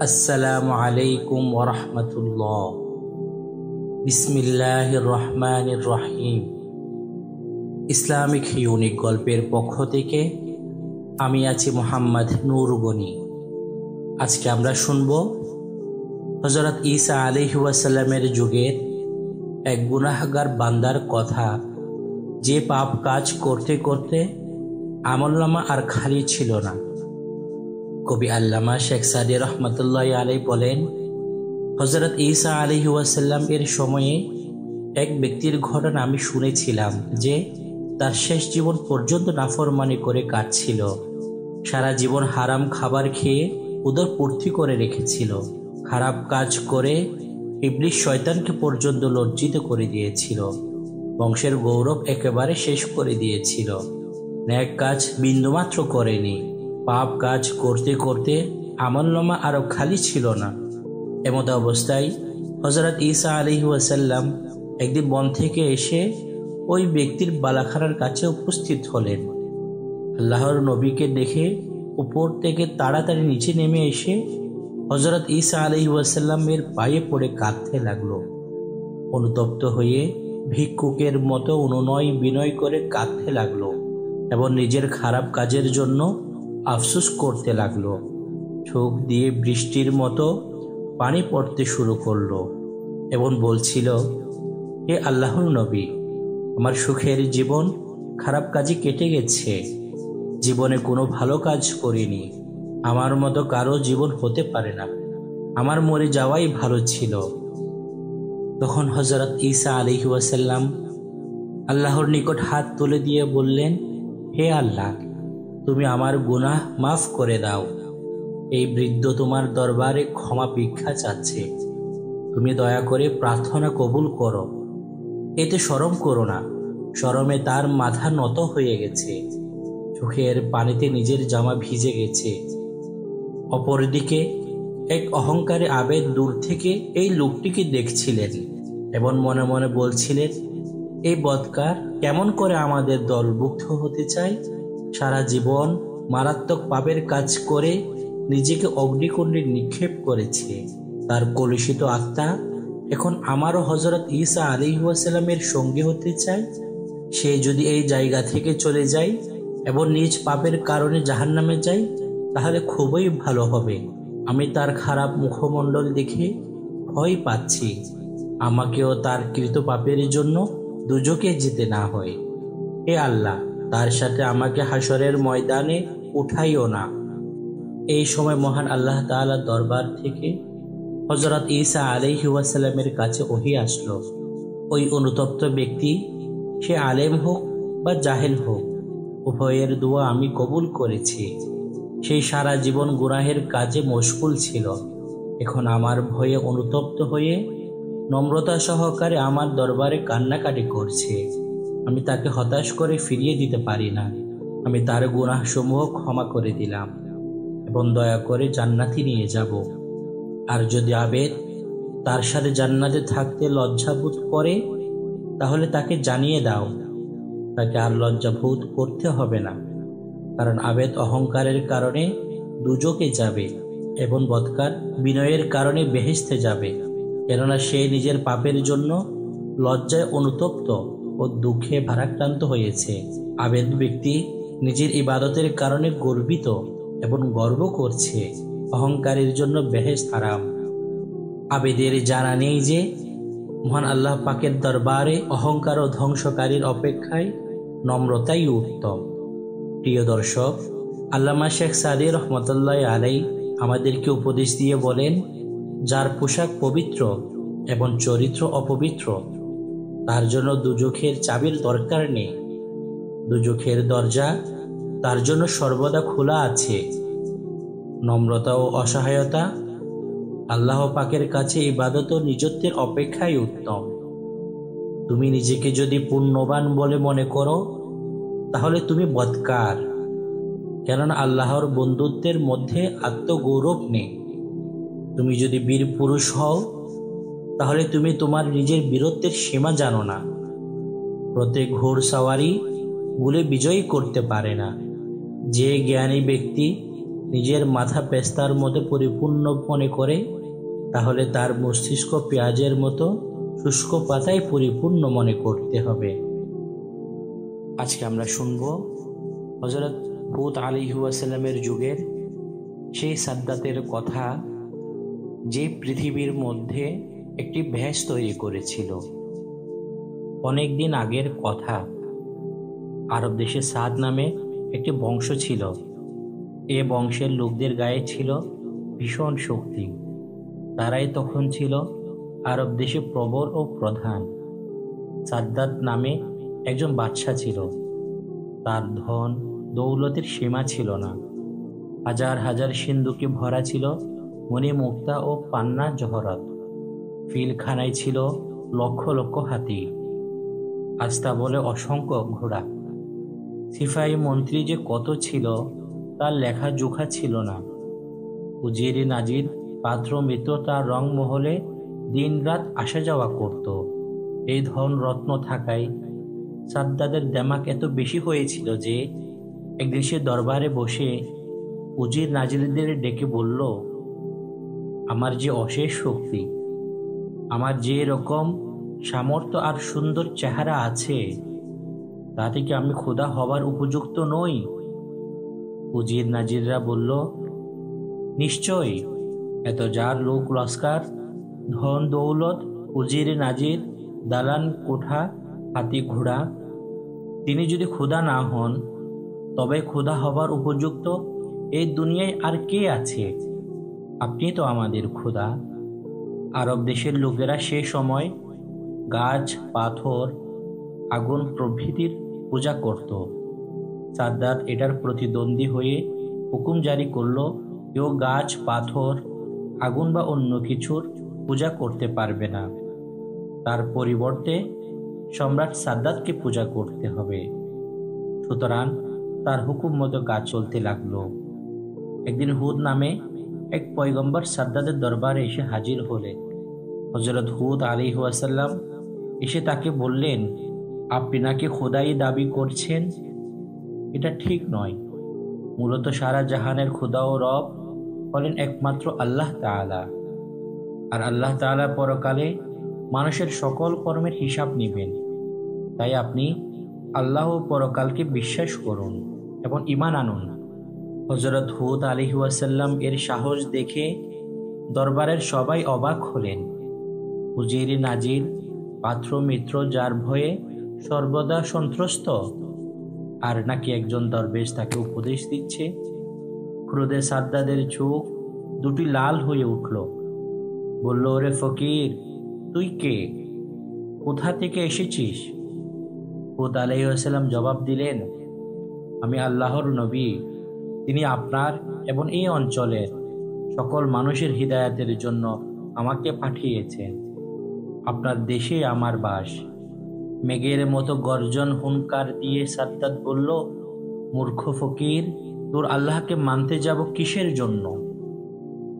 আসসালামু আলাইকুম ওয়া রাহমাতুল্লাহ। বিসমিল্লাহির রহমানির রহিম। ইসলামিক ইউনিক গল্পের পক্ষ থেকে আমি আছি মোহাম্মদ নূর গনি। আজকে আমরা শুনব হযরত ঈসা আলাইহিস সালামের যুগের এক গুনাহগার বান্দার কথা, যে পাপ কাজ করতে করতে আমলনামা আর খালি ছিল না। কবি আল্লামা শেখ সাদি রহমতুল্লাহ আলাই বলেন, হযরত ঈসা আলাইহিস সালাম এর সময়ে এক ব্যক্তির ঘটনা আমি শুনেছিলাম যে তার শেষ জীবন পর্যন্ত নাফরমানি করে কাটছিল। সারা জীবন হারাম খাবার খেয়ে উদর পূর্তি করে রেখেছিল। খারাপ কাজ করে ইবলিস শয়তানকে পর্যন্ত লজ্জিত করে দিয়েছিল। বংশের গৌরব একেবারে শেষ করে দিয়েছিল। ন্যাক কাজ বিন্দুমাত্র করেনি। পাপ কাজ করতে করতে আমলনামা আরো খালি ছিল না। এমত অবস্থায় হযরত ঈসা আলাইহিস সালাম একদিন বন থেকে এসে ওই ব্যক্তির বালাখানার কাছে উপস্থিত হলেন। আল্লাহর নবীকে দেখে উপর থেকে তাড়াতাড়ি নিচে নেমে এসে হযরত ঈসা আলাইহিস সালামের পায়ে পড়ে কাঁদতে লাগলো। অনুতপ্ত হয়ে ভিক্ষুকের মতো অনুনয় বিনয় করে কাঁদতে লাগলো এবং নিজের খারাপ কাজের জন্য আফসোস করতে লাগলো। চোখ দিয়ে বৃষ্টির মতো পানি পড়তে শুরু করলো এবং বলছিল, হে আল্লাহর নবী, আমার সুখের জীবন খারাপ কাজে কেটে গেছে। জীবনে কোনো ভালো কাজ করিনি। আমার মতো কারো জীবন হতে পারে না। আমার মরে যাওয়াই ভালো ছিল। তখন হযরত ঈসা আলাইহিস সালাম আল্লাহর নিকট হাত তুলে দিয়ে বললেন, হে আল্লাহ, তুমি আমার গুনাহ মাফ করে দাও। এই বৃদ্ধ তোমার দরবারে ক্ষমা ভিক্ষা চাচ্ছে। তুমি দয়া করে প্রার্থনা কবুল করো। এতে শরম করো না। শরমে তার মাথা নত হয়ে গেছে। চোখের পানিতে নিজের জামা ভিজে গেছে। অপরদিকে এক অহংকারী আবেদ দূর থেকে এই লোকটিকে দেখছিলেন এবং মনে মনে বলছিলেন, এই বদকার কেমন করে আমাদের দলভুক্ত হতে চায়। সারা জীবন মারাত্মক পাপের কাজ করে নিজেকে অগ্নিকুণ্ডে নিক্ষেপ করেছে। তার কলুষিত আত্মা এখন আমারও হযরত ঈসা আলাইহিস সালামের সঙ্গী হতে চায়। সে যদি এই জায়গা থেকে চলে যায় এবং নিজ পাপের কারণে জাহান্নামে যায়, তাহলে খুবই ভালো হবে। আমি তার খারাপ মুখমণ্ডল দেখে ভয় পাচ্ছি। আমাকেও তার কৃত পাপের জন্য দুজকে যেতে না হয়। হে আল্লাহ, তার সাথে আমাকে হাসরের ময়দানে উঠাইও না। এই সময় মহান আল্লাহ তাআলার দরবার থেকে হযরত ঈসা আলাইহিস সালামের কাছে ওহী আসলো। ওই অনুতপ্ত ব্যক্তি, সে আলেম হোক বা জাহেল হোক, উভয়ের দোয়া আমি কবুল করেছি। সেই সারা জীবন গুনাহের কাজে মশগুল ছিল। এখন আমার ভয়ে অনুতপ্ত হয়ে নম্রতা সহকারে আমার দরবারে কান্নাকাটি করছে। আমি তাকে হতাশ করে ফিরিয়ে দিতে পারি না। আমি তার গুনাহসমূহ ক্ষমা করে দিলাম এবং দয়া করে জান্নাতে নিয়ে যাব। আর যদি আবেদ তার সাথে জান্নাতে থাকতে লজ্জাবোধ করে, তাহলে তাকে জানিয়ে দাও, তাকে আর লজ্জাবোধ করতে হবে না। কারণ আবেদ অহংকারের কারণে দুজকে যাবে এবং বদকার বিনয়ের কারণে বেহেশতে যাবে। কেননা সে নিজের পাপের জন্য লজ্জায় অনুতপ্ত ও দুঃখে ভারাক্রান্ত হয়েছে। আবেদ ব্যক্তি নিজের ইবাদতের কারণে গর্বিত এবং গর্ব করছে। অহংকারের জন্য বেহেশত হারাম। আবেদের জানা নেই যে মহান আল্লাহ পাকের দরবারে অহংকার ও ধ্বংসকারীর অপেক্ষায় নম্রতাই উত্তম। প্রিয় দর্শক, আল্লামা শেখ সাদি রহমতুল্লাহ আলাই আমাদেরকে উপদেশ দিয়ে বলেন, যার পোশাক পবিত্র এবং চরিত্র অপবিত্র, তার জন্য দুজখের চাবির দরকার নেই। দুজখের দরজা তার জন্য সর্বদা খোলা আছে। নম্রতা ও অসহায়তা আল্লাহ পাকের কাছে ইবাদত ও নিজত্বের অপেক্ষাই উত্তম। তুমি নিজেকে যদি পুণ্যবান বলে মনে করো, তাহলে তুমি বদকার। কেননা আল্লাহর বন্ধুত্বের মধ্যে আত্মগৌরব নেই। তুমি যদি বীর পুরুষ হও, তাহলে তুমি তোমার নিজের বীরত্বের সীমা জানো না। প্রত্যেক ঘোড়সাওয়ারি বলে বিজয়ী করতে পারে না। যে জ্ঞানী ব্যক্তি নিজের মাথা পেস্তার মতো পরিপূর্ণ মনে করে, তাহলে তার মস্তিষ্ক পেঁয়াজের মতো শুষ্ক পাতায় পরিপূর্ণ মনে করতে হবে। আজকে আমরা শুনব হযরত হুদ আলাইহিসসালামের যুগের সেই সাদ্দাতের কথা, যে পৃথিবীর মধ্যে একটি ভেষ তৈরি করেছিল। অনেক দিন আগের কথা। আরব দেশে সাদ নামে একটি বংশ ছিল। এ বংশের লোকদের গায়ে ছিল ভীষণ শক্তি। তারাই তখন ছিল আরব দেশে প্রবল ও প্রধান। সাদ্দাত নামে একজন বাদশা ছিল। তার ধন দৌলতের সীমা ছিল না। হাজার হাজার সিন্ধুকে ভরা ছিল মণি মুক্তা ও পান্না জহরত। ফিলখানায় ছিল লক্ষ লক্ষ হাতি, আস্তা বলে অসংখ্য ঘোড়া। সিপাহী মন্ত্রী যে কত ছিল তার লেখা জোখা ছিল না। উজির নাজির পাত্র মিত্র তার রংমহলে দিন রাত আসা যাওয়া করত। এই ধন রত্ন থাকায় সাদ্দাতের দেমাক এত বেশি হয়েছিল যে একদিন সে দরবারে বসে উজির নাজিরদের ডেকে বলল, আমার যে অশেষ শক্তি, আমার যে রকম সামর্থ্য আর সুন্দর চেহারা আছে, তাতে কি আমি খোদা হবার উপযুক্ত নই? উজির নাজিররা বলল, নিশ্চয়ই। এত যার লোক লস্কার, ধন দৌলত, উজির নাজির, দালান কোঠা, হাতি ঘোড়া, তিনি যদি খোদা না হন তবে খোদা হবার উপযুক্ত এই দুনিয়ায় আর কে আছে? আপনি তো আমাদের খোদা। আরব দেশের লোকেরা সে সময় গাছ, পাথর, আগুন প্রভৃতির পূজা করত। সাদ্দাত এটার প্রতিদ্বন্দ্বী হয়ে হুকুম জারি করল, কেউ গাছ, পাথর, আগুন বা অন্য কিছুর পূজা করতে পারবে না। তার পরিবর্তে সম্রাট সাদ্দাতকে পূজা করতে হবে। সুতরাং তার হুকুম মতো কাজ চলতে লাগলো। একদিন হুদ নামে এক পয়গম্বর সাদ্দাতের দরবারে এসে হাজির হলেন। হযরত হুদ আলাইহিসসালাম এসে তাকে বললেন, আপনি নাকি খোদাই দাবি করছেন? এটা ঠিক নয়। মূলত সারা জাহানের খোদা ও রব হলেন একমাত্র আল্লাহ তাআলা। আর আল্লাহ তাআলা পরকালে মানুষের সকল কর্মের হিসাব নেবেন। তাই আপনি আল্লাহ ও পরকালকে বিশ্বাস করুন এবং ঈমান আনুন। হযরত হুদ আলাইহিসসালাম এর সাহস দেখে দরবারের সবাই অবাক হলেন। উজির নাজির, পাত্র মিত্র যার ভয়ে সর্বদা সন্ত্রস্ত, আর নাকি একজন দরবেশ তাকে উপদেশ দিচ্ছে। ক্রোধে সাদ্দাতের চোখ দুটি লাল হয়ে উঠল। বলল, ওরে ফকির, তুই কে? কোথা থেকে এসেছিস? হুদ আলাইহিসসালাম জবাব দিলেন, আমি আল্লাহর নবী। তিনি আপনার এবং এই অঞ্চলের সকল মানুষের হিদায়াতের জন্য আমাকে পাঠিয়েছেন। আপনার দেশে আমার বাস। মেঘের মতো গর্জন হুঙ্কার দিয়ে সাদ্দাত বলল, মূর্খ ফকির, তোর আল্লাহকে মানতে যাব কিসের জন্য?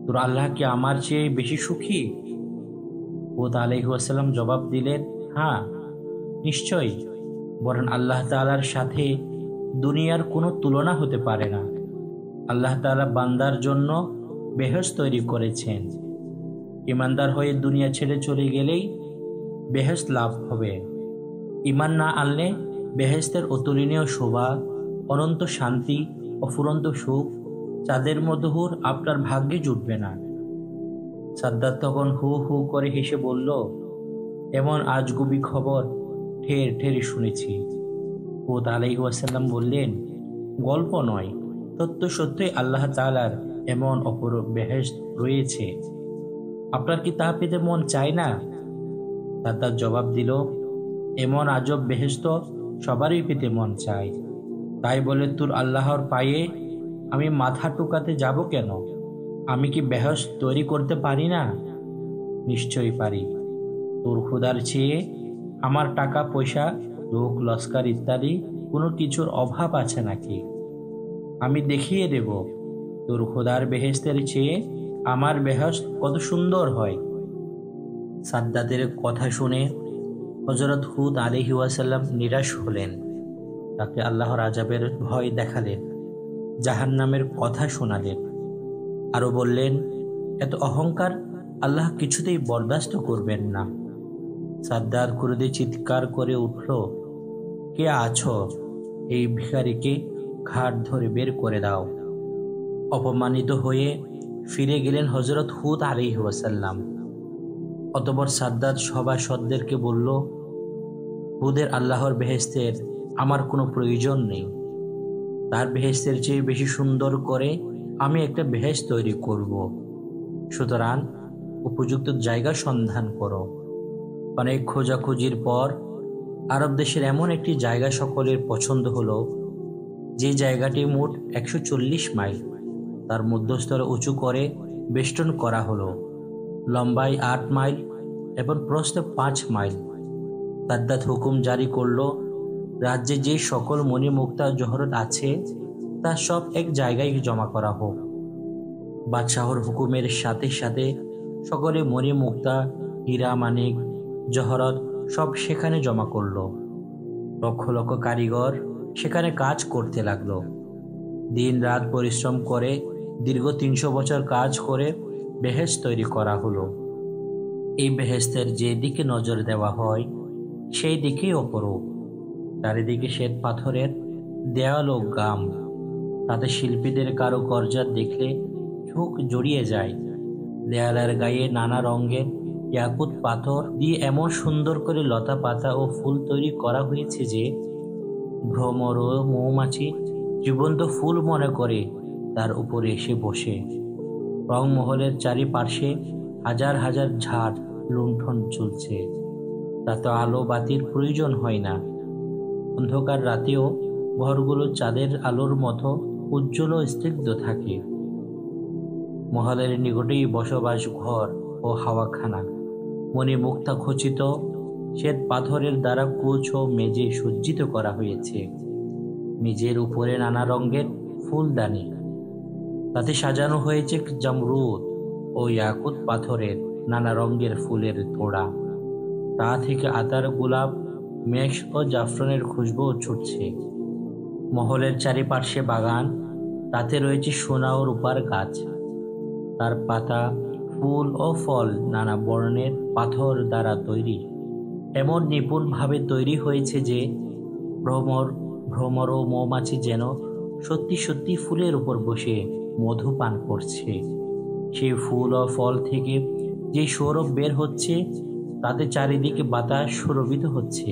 তোর আল্লাহ কি আমার চেয়ে বেশি সুখী? হুদ আলাইহিসসালাম জবাব দিলেন, হ্যাঁ, নিশ্চয়ই। বরং আল্লাহ তাআলার সাথে দুনিয়ার কোনো তুলনা হতে পারে না। আল্লাহ তাআলা বান্দার জন্য বেহেশত তৈরি করেছেন। ইমানদার হয়ে দুনিয়া ছেড়ে চলে গেলেই বেহেশত লাভ হবে। ঈমান না আনলে বেহেশতের অতুলনীয় শোভা, অনন্ত শান্তি, অফুরন্ত সুখ, চাঁদের মধুর আপনার ভাগ্যে জুটবে না। সাদ্দাত তখন হু হু করে হেসে বলল, এমন আজগুবি খবর ঠের ঠের শুনেছি। হুদ আলাইহিসসালাম বললেন, গল্প নয়, সত্য সত্যই আল্লাহ তাআলার এমন অপরূপ বেহেশত রয়েছে। আপনার কি তা পেতে মন চায় না? সাদ্দাত জবাব দিল, এমন আজব বেহেশত সবারই পেতে মন চায়। তাই বলে তোর আল্লাহর পায়ে আমি মাথা টুকাতে যাব কেন? আমি কি বেহেশত তৈরি করতে পারি না? নিশ্চয়ই পারি। তোর খোদার চেয়ে আমার টাকা পয়সা, লোক লস্কর ইত্যাদি কোনো কিছুর অভাব আছে নাকি? আমি দেখিয়ে দেব তোর খোদার বেহেশতের চেয়ে আমার বেহেশত কত সুন্দর হয়। সাদ্দাতের কথা শুনে হযরত হুদ আলাইহিসসালাম নিরাশ হলেন। তাকে আল্লাহর আযাবের ভয় দেখালেন, জাহান্নামের কথা শোনালেন। আরো বললেন, এত অহংকার আল্লাহ কিছুতেই বরদাস্ত করবেন না। সাদ্দাত ক্রোধে চিৎকার করে উঠল, কে আছো? এই ভিখারিকে ঘাট ধরে বের করে দাও। অপমানিত হয়ে ফিরে গেলেন হযরত হুদ আলাইহিস সালাম। অতঃপর সাদ্দাত সভাসদদেরকে বলল, হুদের আল্লাহর বেহেশতের আমার কোনো প্রয়োজন নেই। তার বেহেশতের চেয়ে বেশি সুন্দর করে আমি একটা বেহেশত তৈরি করব। সুতরাং উপযুক্ত জায়গার সন্ধান করো। অনেক খোঁজাখুঁজির পর আরব দেশের এমন একটি জায়গা সকলের পছন্দ হলো, যে জায়গাটি মোট 140 মাইল। তার মধ্যস্থলে উঁচু করে বেষ্টন করা হলো। লম্বায় 8 মাইল এবং প্রস্থে 5 মাইল। সাদ্দাত হুকুম জারি করল, রাজ্যে যে সকল মণিমুক্তা জহরত আছে তা সব এক জায়গায় জমা করা হোক। বাদশাহর হুকুমের সাথে সাথে সকলে মণিমুক্তা, হীরা মানিক, জহরত সব সেখানে জমা করল। লক্ষ লক্ষ কারিগর সেখানে কাজ করতে লাগলো। দিন রাত পরিশ্রম করে দীর্ঘ 300 বছর কাজ করে বেহেশত তৈরি করা হলো। এই বেহেশতের যে দিকে নজর দেওয়া হয় সেই দিকেই অপরূপ। চারিদিকে শ্বেত পাথরের দেওয়াল ও গাম, তাতে শিল্পীদের কারুকার্য দেখলে চোখ জড়িয়ে যায়। দেয়ালের গায়ে নানা রঙের ইয়াকুত পাথর দিয়ে এমন সুন্দর করে লতা পাতা ও ফুল তৈরি করা হয়েছে যে ভ্রমর ও মৌমাছি জীবন্ত ফুল মনে করে তার উপরে এসে বসে। রংমহলের চারিপার্শ্বে হাজার হাজার ঝাড় লুণ্ঠন চলছে, তাতে আলো বাতির প্রয়োজন হয় না। অন্ধকার রাতেও ঘরগুলো চাঁদের আলোর মতো উজ্জ্বল ও স্নিগ্ধ থাকে। মহলের নিকটেই বসবাস ঘর ও হাওয়াখানা। মণিমুক্তা খচিত শ্বেত পাথরের দ্বারা কোচ ও মেজে সজ্জিত করা হয়েছে। মেজের উপরে নানা রঙের ফুলদানি, তাতে সাজানো হয়েছে জামরুদ ও ইয়াকুত পাথরের নানা রঙের ফুলের তোড়া। তা থেকে আতার, গোলাপ, মেষ ও জাফরানের খুশবু ছুটছে। মহলের চারিপার্শ্বে বাগান, তাতে রয়েছে সোনা ও রূপার গাছ। তার পাতা, ফুল ও ফল নানা বর্ণের পাথর দ্বারা তৈরি। এমন নিপুণভাবে তৈরি হয়েছে যে ভ্রমর ও মৌমাছি যেন সত্যি সত্যি ফুলের উপর বসে মধু পান করছে। সেই ফুল ও ফল থেকে যে সৌরভ বের হচ্ছে তাতে চারিদিকে বাতাস সুরভিত হচ্ছে।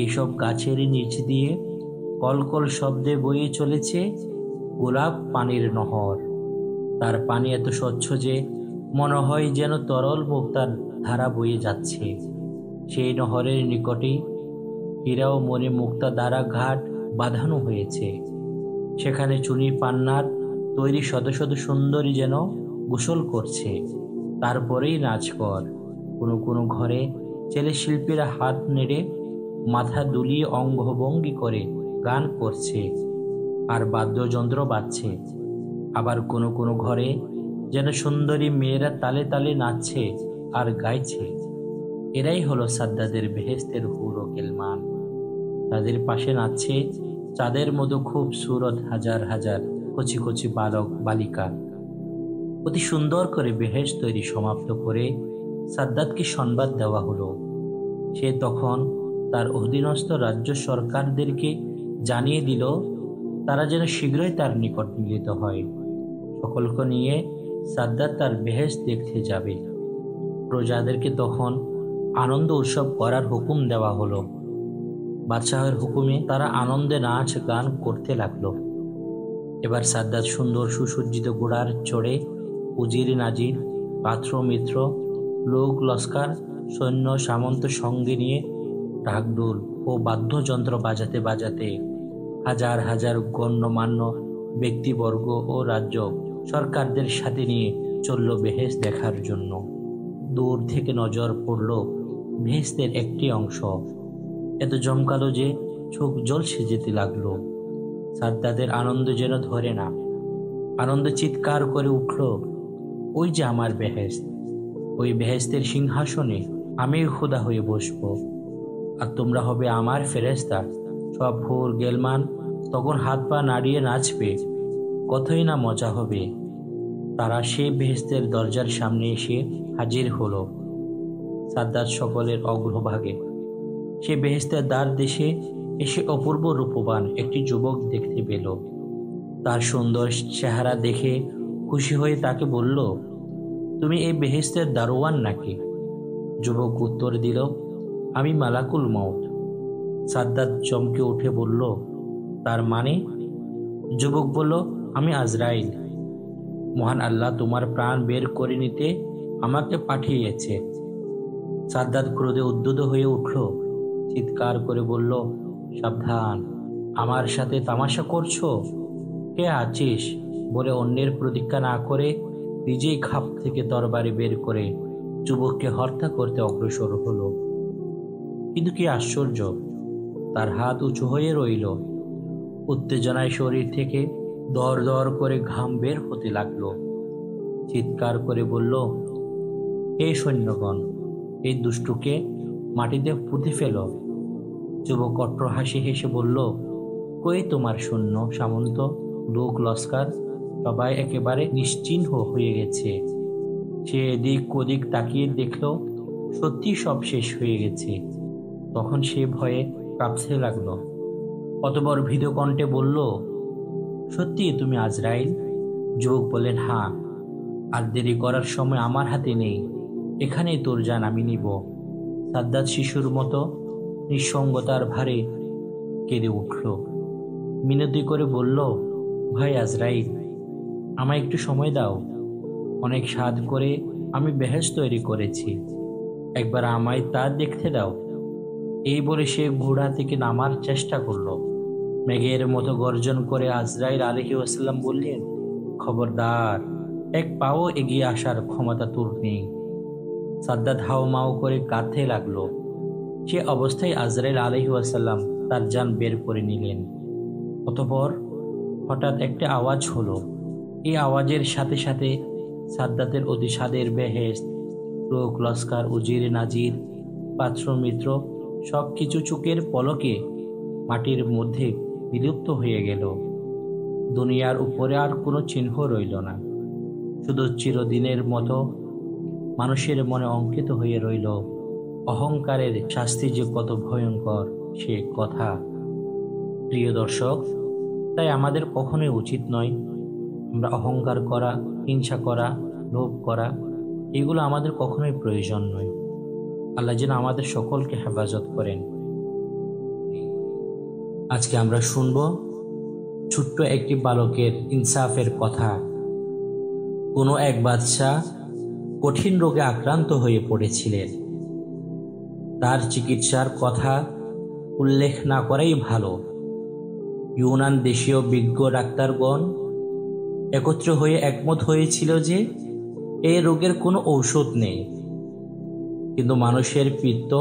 এইসব গাছের নিচ দিয়ে কলকল শব্দে বয়ে চলেছে গোলাপ পানির নহর। তার পানি এত স্বচ্ছ যে মনে হয় যেন তরল মুক্তার ধারা বয়ে যাচ্ছে। সেই নহরের নিকটেই হীরা ও মণিমুক্তা দ্বারা ঘাট বাঁধানো হয়েছে। সেখানে চুনি পান্নার তৈরি শত শত সুন্দরী যেন গোসল করছে। তারপরেই নাচ কর। কোনো কোনো ঘরে ছেলে শিল্পীরা হাত নেড়ে মাথা দুলিয়ে অঙ্গভঙ্গি করে গান করছে আর বাদ্যযন্ত্র বাজছে। আবার কোনো কোনো ঘরে যেন সুন্দরী মেয়েরা তালে তালে নাচছে আর গাইছে। এরাই হলো সাদ্দাদের বেহেশতের হুর ও গিলমান। তাদের পাশে নাচছে চাঁদের মতো খুব সুরত হাজার হাজার কচি কচি বালক বালিকা। অতি সুন্দর করে বেহেশত তৈরি সমাপ্ত করে সাদ্দাতকে সংবাদ দেওয়া হলো। সে তখন তার অধীনস্থ রাজ্য সরকারদেরকে জানিয়ে দিল তারা যেন শীঘ্রই তার নিকট মিলিত হয়। সকলকে নিয়ে সাদ্দাত তার বেহেশত দেখতে যাবে। প্রজাদেরকে তখন আনন্দ উৎসব করার হুকুম দেওয়া হলো। বাদশাহের হুকুমে তারা আনন্দে নাচ গান করতে লাগলো। এবার সাদ্দাত সুন্দর সুসজ্জিত ঘোড়ার চড়ে উজির নাজির, পাত্র মিত্র, লোক লস্কার, সৈন্য সামন্ত সঙ্গে নিয়ে ঢাকঢোল ও বাদ্যযন্ত্র বাজাতে বাজাতে হাজার হাজার গণ্যমান্য ব্যক্তিবর্গ ও রাজ্য সরকারদের সাথে নিয়ে চলল বেহেশত দেখার জন্য। দূর থেকে নজর পড়ল বেহেশতের একটি অংশ। এত জমকালো যে চোখ জ্বলসে যেতে লাগলো। সাদ্দাতের আনন্দ যেন ধরে না। আনন্দ চিৎকার করে উঠল, ওই যে আমার বেহেশত। ওই বেহেশতের সিংহাসনে আমি খোদা হয়ে বসবো, আর তোমরা হবে আমার ফেরেশতা। সব হুর গেলমান তখন হাত পা নাড়িয়ে নাচবে, কতই না মজা হবে। তারা সেই বেহেশতের দরজার সামনে এসে হাজির হলো। সাদ্দাত সকলের অগ্রভাগে। সে বেহেশতের দ্বার দেশে এসে অপূর্ব রূপবান একটি যুবক দেখতে পেল। তার সুন্দর চেহারা দেখে খুশি হয়ে তাকে বলল, তুমি এই বেহেশতের দারোয়ান নাকি? যুবক উত্তর দিল, আমি মালাকুল মউত। সাদ্দাত চমকে উঠে বলল, তার মানে? যুবক বলল, আমি আজরাইল। মহান আল্লাহ তোমার প্রাণ বের করে নিতে আমাকে পাঠিয়েছে। সাদ্দাত ক্রোধে উদ্যত হয়ে উঠল, চিৎকার করে বলল, সাবধান, আমার সাথে তামাশা করছো? কে আছিস? বলে অন্যের প্রতীক্ষা না করে নিজেই খাপ থেকে তরবারি বের করে যুবককে হত্যা করতে অগ্রসর হলো। কিন্তু কি আশ্চর্য, তার হাত উঁচু হয়ে রইল। উত্তেজনায় শরীর থেকে দর দর করে ঘাম বের হতে লাগলো। চিৎকার করে বলল, হে সৈন্যগণ, এই দুষ্টুকে মাটিতে পুঁতে ফেল। যুবক কট্টর হাসি হেসে বলল, কই তোমার সৈন্য সামন্ত, লোক লস্কার? সবাই একেবারে নিশ্চিহ্ন হয়ে গেছে। সে এদিক ওদিক তাকিয়ে দেখল সত্যি সব শেষ হয়ে গেছে। তখন সে ভয়ে কাঁপতে লাগলো। অতঃপর ভীত কণ্ঠে বলল, সত্যি তুমি আজরাইল? যুবক বললেন, হ্যাঁ। আর দেরি করার সময় আমার হাতে নেই, এখানেই তোর জান আমি নিব। সাদ্দাত শিশুর মতো নিঃসঙ্গতার ভারে কেঁদে উঠল। মিনতি করে বলল, ভাই আজরাইল, আমায় একটু সময় দাও। অনেক সাধ করে আমি বেহেশত তৈরি করেছি, একবার আমায় তা দেখতে দাও। এই বলে সে ঘোড়া থেকে নামার চেষ্টা করল। মেঘের মতো গর্জন করে আজরাইল আলাইহিস সালাম বললেন, খবরদার, এক পাও এগিয়ে আসার ক্ষমতা তোর নেই। সাদ্দাত হাওমাও করে কাঁদতে লাগলো। সে অবস্থায় আজরাইল আলাইহিস সালাম তার জান বের করে নিলেন। অতঃপর হঠাৎ একটা আওয়াজ হলো। এই আওয়াজের সাথে সাথে সাদ্দাতের অতি স্বাদের বেহেশত, লোক লস্কার, উজির নাজির, পাত্র মিত্র সব কিছু চোখের পলকে মাটির মধ্যে বিলুপ্ত হয়ে গেল। দুনিয়ার উপরে আর কোনো চিহ্ন রইল না। শুধু চিরদিনের মতো মানুষের মনে অঙ্কিত হয়ে রইল অহংকারের শাস্তি যে কত ভয়ঙ্কর সে কথা। প্রিয় দর্শক, তাই আমাদের কখনোই উচিত নয় আমরা অহংকার করা, হিংসা করা, লোভ করা, এগুলো আমাদের কখনোই প্রয়োজন নয়। আল্লাহ যেন আমাদের সকলকে হেফাজত করেন। আজকে আমরা শুনব ছোট্ট একটি বালকের ইনসাফের কথা। কোনো এক বাদশাহ কঠিন রোগে আক্রান্ত হয়ে পড়েছিলেন। তার চিকিৎসার কথা উল্লেখ না করাই ভালো। ইউনান দেশীয় বিজ্ঞ ডাক্তারগণ একত্র হয়ে একমত হয়েছিল যে এই রোগের কোনো ঔষধ নেই, কিন্তু মানুষের পিত্ত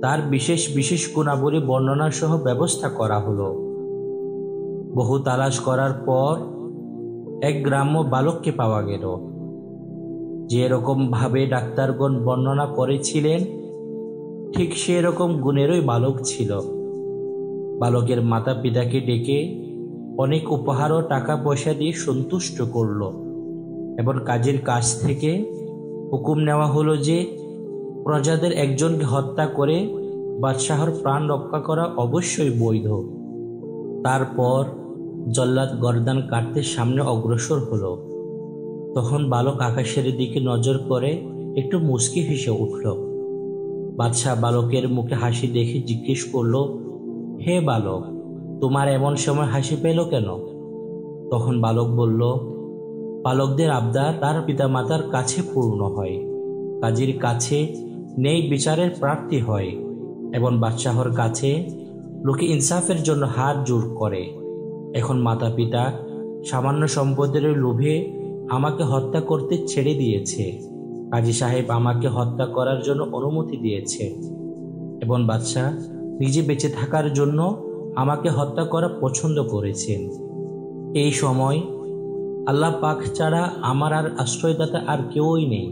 তার বিশেষ বিশেষ গুণাবলী বর্ণনা সহ ব্যবস্থা করা হলো। বহু তালাশ করার পর এক গ্রাম্য বালককে পাওয়া গেল। যে রকম ভাবে ডাক্তারগণ বর্ণনা করেছিলেন ঠিক সেরকম গুণেরই বালক ছিল। বালকের মাতা পিতাকে ডেকে অনেক উপহার ও টাকা পয়সা দিয়ে সন্তুষ্ট করল এবং কাজের কাছ থেকে হুকুম নেওয়া হলো যে প্রজাদের একজনকে হত্যা করে বাদশাহর প্রাণ রক্ষা করা অবশ্যই বৈধ। তারপর জল্লাদ গর্দান কাটতে সামনে অগ্রসর হলো। তখন বালক আকাশের দিকে নজর করে একটু মুচকি হেসে উঠল। বাদশাহ বালকের মুখে হাসি দেখে জিজ্ঞেস করল, হে বালক, তোমার এমন সময় হাসি পেল কেন? তখন বালক বলল, বালকদের আবদার তার পিতামাতার কাছে পূর্ণ হয়, কাজীর কাছে নেই বিচারের প্রার্থী হয় এবং বাদশাহর কাছে লোকে ইনসাফের জন্য হাত জোর করে। এখন মাতা পিতা সামান্য সম্পদের লোভে আমাকে হত্যা করতে ছেড়ে দিয়েছে। কাজী সাহেব আমাকে হত্যা করার জন্য অনুমতি দিয়েছে এবং বাদশাহ নিজে বেঁচে থাকার জন্য আমাকে হত্যা করা পছন্দ করেছেন। এই সময় আল্লাহ পাক ছাড়া আমার আর আশ্রয়দাতা আর কেউই নেই।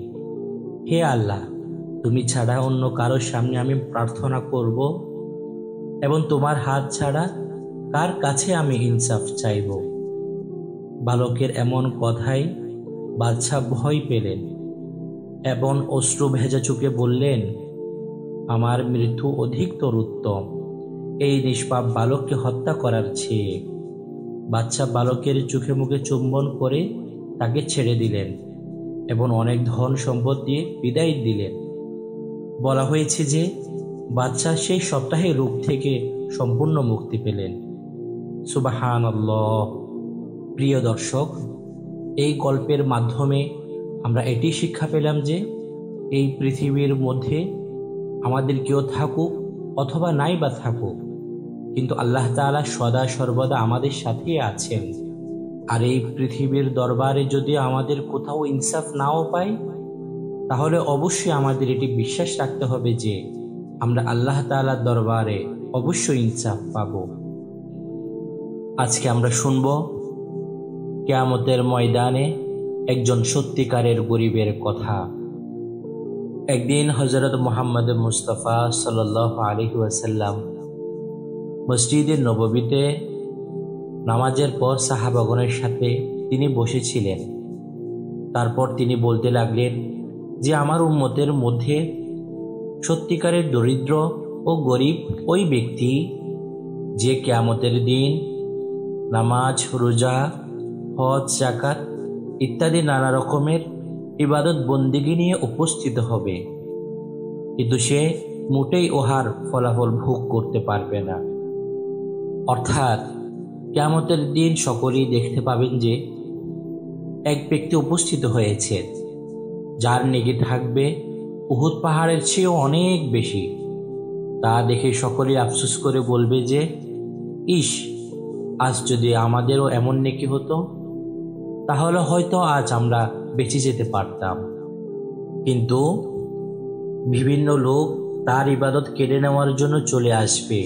হে আল্লাহ, তুমি ছাড়া অন্য কারোর সামনে আমি প্রার্থনা করব এবং তোমার হাত ছাড়া কার কাছে আমি ইনসাফ চাইব? বালকের এমন কথাই বাদশা ভয় পেলেন এবং অশ্রু ভেজা চোখে বললেন, আমার মৃত্যু অধিকতর উত্তম এই নিষ্পাপ বালককে হত্যা করার চেয়ে। বাদশা বালকের চোখে মুখে চুম্বন করে তাকে ছেড়ে দিলেন এবং অনেক ধন সম্পদ দিয়ে বিদায় দিলেন। বলা হয়েছে যে বাদশা সেই সপ্তাহে রোগ থেকে সম্পূর্ণ মুক্তি পেলেন। সুবহানাল্লাহ। প্রিয় দর্শক, এই গল্পের মাধ্যমে আমরা এটি শিক্ষা পেলাম যে এই পৃথিবীর মধ্যে আমাদের কেউ থাকুক অথবা নাই বা থাকুক, কিন্তু আল্লাহ তাআলা সদা সর্বদা আমাদের সাথেই আছেন। আর এই পৃথিবীর দরবারে যদি আমাদের কোথাও ইনসাফ নাও পাই, তাহলে অবশ্যই আমাদের এটি বিশ্বাস রাখতে হবে যে আমরা আল্লাহ তাআলার দরবারে অবশ্যই ইনসাফ পাব। আজকে আমরা শুনব কিয়ামতের ময়দানে একজন সত্যিকারের গরিবের কথা। একদিন হযরত মুহাম্মদ মুস্তাফা সাল্লাল্লাহু আলাইহি ওয়াসাল্লাম মসজিদে নববীতে নামাজের পর সাহাবাগণের সাথে তিনি বসেছিলেন। তারপর তিনি বলতে লাগলেন যে আমার উম্মতের মধ্যে সত্যিকারের দরিদ্র ও গরিব ওই ব্যক্তি যে কিয়ামতের দিন নামাজ, রোজা, হজ, যাকাত ইত্যাদি নানা রকমের ইবাদত বন্দেগী নিয়ে উপস্থিত হবে, কিন্তু সে মোটেই উহার ফলাফল ভোগ করতে পারবে না। অর্থাৎ কিয়ামতের দিন সকলেই দেখতে পাবেন যে এক ব্যক্তি উপস্থিত হয়েছে যার নেকি থাকবে উহুদ পাহাড়ের চেয়েও অনেক বেশি। তা দেখে সকলেই আফসোস করে বলবে যে ইস, আজ যদি আমাদেরও এমন নেকি হতো, তাহলে হয়তো আজ আমরা বেঁচে যেতে পারতাম। কিন্তু বিভিন্ন লোক তার ইবাদত কেড়ে নেওয়ার জন্য চলে আসবে।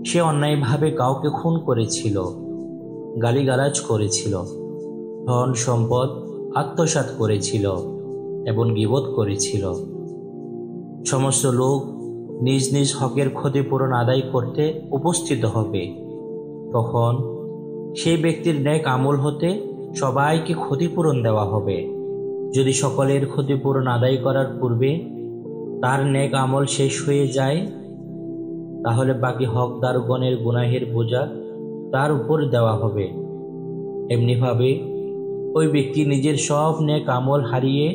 সে অন্যায়ভাবে কাউকে খুন করেছিল, গালিগালাজ করেছিল, ধন সম্পদ আত্মসাৎ করেছিল এবং গীবত করেছিল। সমস্ত লোক নিজ নিজ হকের ক্ষতিপূরণ আদায় করতে উপস্থিত হবে। তখন সেই ব্যক্তির নেক আমল হতে সবাইকে ক্ষতিপূরণ দেওয়া হবে। যদি সকলের ক্ষতিপূরণ আদায় করার পূর্বে তার নেক আমল শেষ হয়ে যায়, তাহলে বাকি হকদারগণের গুনাহের বোঝা তার উপর দেওয়া হবে। এমনিভাবে ওই ব্যক্তি নিজের সব নেক আমল হারিয়ে